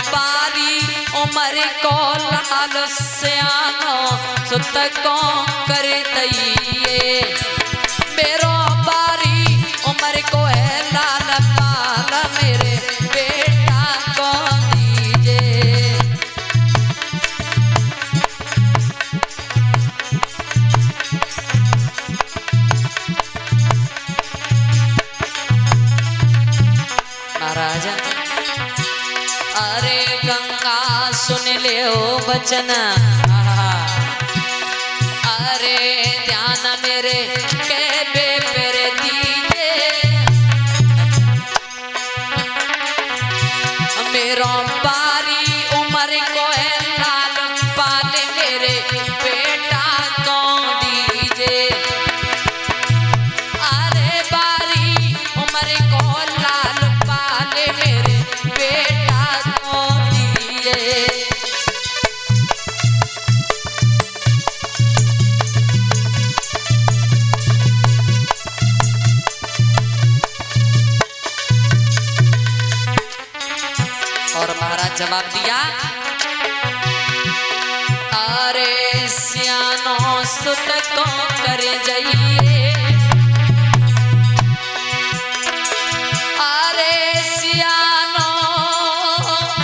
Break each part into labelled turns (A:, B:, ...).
A: बारी उमर को लाल सियानो सुत को कर दइए। मेरो बारी उमर को है लाल पाल मेरे बेटा को दीजिए। महाराज अरे गंगा सुन ले ओ बचन, अरे ध्यान मेरे कहबे पर दीजिए। मेरो बारी उमर को है लाल पाल मेरे बेटा को दीजिए। अरे बारी उमर को लाल पाल मेरे बेटा को दीजिए। और महाराज जवाब दिया, अरे सियानो सुत को कर जाइए। अरे सियानो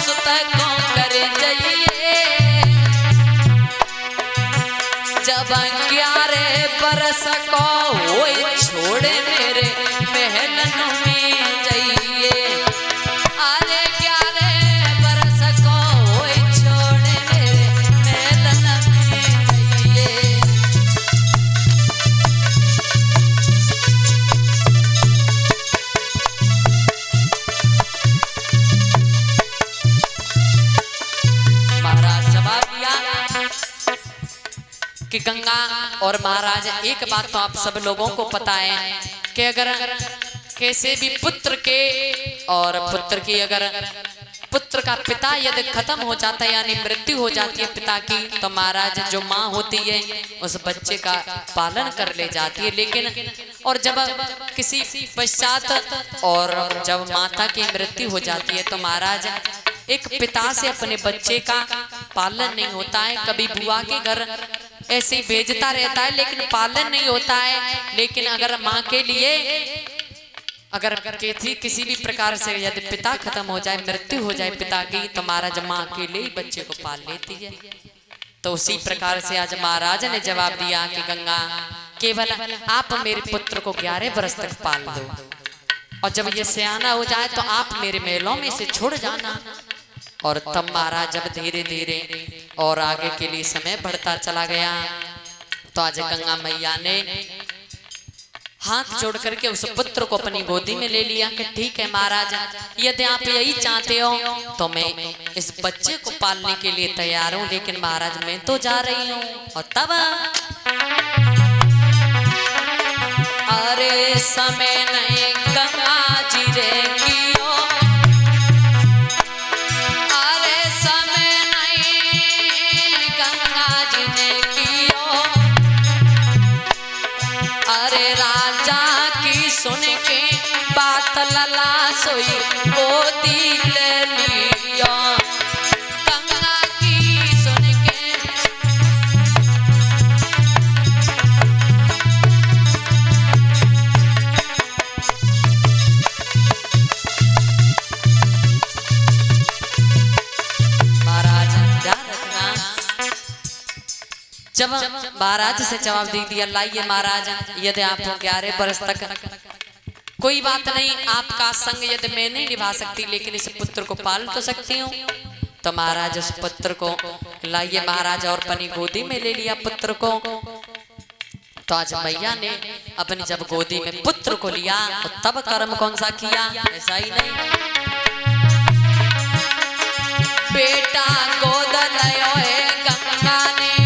A: सुत को कर जाइए। जब 11 बरस को वो छोड़े मेरे महलन में जाइए। अरे 11 बरस को वो छोड़े मेरे महलन में जाइए। महाराज जवाब दिया कि गंगा और महाराज एक बात तो आप सब लोगों को पता है कि अगर कैसे भी पुत्र के और पुत्र की अगर पुत्र का पिता यदि खत्म हो जाता है यानी मृत्यु हो जाती है पिता की, तो महाराज जो माँ होती है उस बच्चे का पालन कर ले जाती है। लेकिन और जब किसी पश्चात और जब माता की मृत्यु हो जाती है तो महाराज एक पिता से अपने बच्चे का पालन नहीं होता है। कभी बुआ के घर ऐसे ही भेजता रहता है लेकिन पालन नहीं होता है। लेकिन अगर माँ के लिए अगर किसी भी प्रकार से यदि पिता खत्म हो जाए, मृत्यु हो जाए पिता की, तो महाराज माँ अकेले ही बच्चे को पाल लेती है। तो उसी प्रकार से आज महाराज ने जवाब दिया कि गंगा केवल आप मेरे पुत्र को 11 वर्ष तक पाल दो और जब ये सियाना हो जाए तो आप मेरे महलों में से छोड़ जाना। और तब महाराज जब धीरे धीरे और आगे के लिए समय बढ़ता चला गया तो आज गंगा मैया ने हाथ जोड़ करके उस पुत्र को अपनी गोदी में ले लिया कि ठीक है महाराज, यदि आप यही चाहते हो तो मैं इस बच्चे को पालने के लिए तैयार हूँ, लेकिन महाराज मैं तो जा रही हूँ। और तब अरे समय नहीं गंगा जी रे कियो, अरे समय नहीं गंगा जी ने कियो। अरे राजा की सुन के बात लला सोई गोदी ले लिया। गंगा की सुन के महाराज ध्यान रखना, जब महाराज से जवाब दे दिया लाइए महाराज, यदि आप 11 वर्ष तक कोई बात नहीं, आपका संग यदि मैं नहीं निभा सकती लेकिन इस पुत्र को पाल तो सकती हूँ। तो महाराज उस पुत्र को लाइए महाराज और अपनी गोदी में ले लिया पुत्र को। तो आज मैया ने अपनी जब गोदी में पुत्र को लिया तो तब कर्म कौन सा किया, ऐसा ही नहीं बेटा गोद लयो है गंगा ने,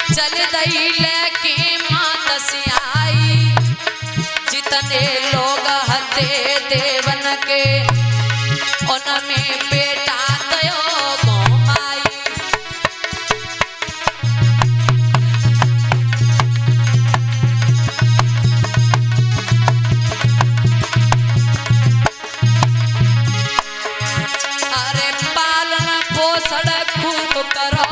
A: चल दई लेके मात से आई। जितने लोग हते देवन के उनमें बेटा दयो गोमाई। पोषण खूब करो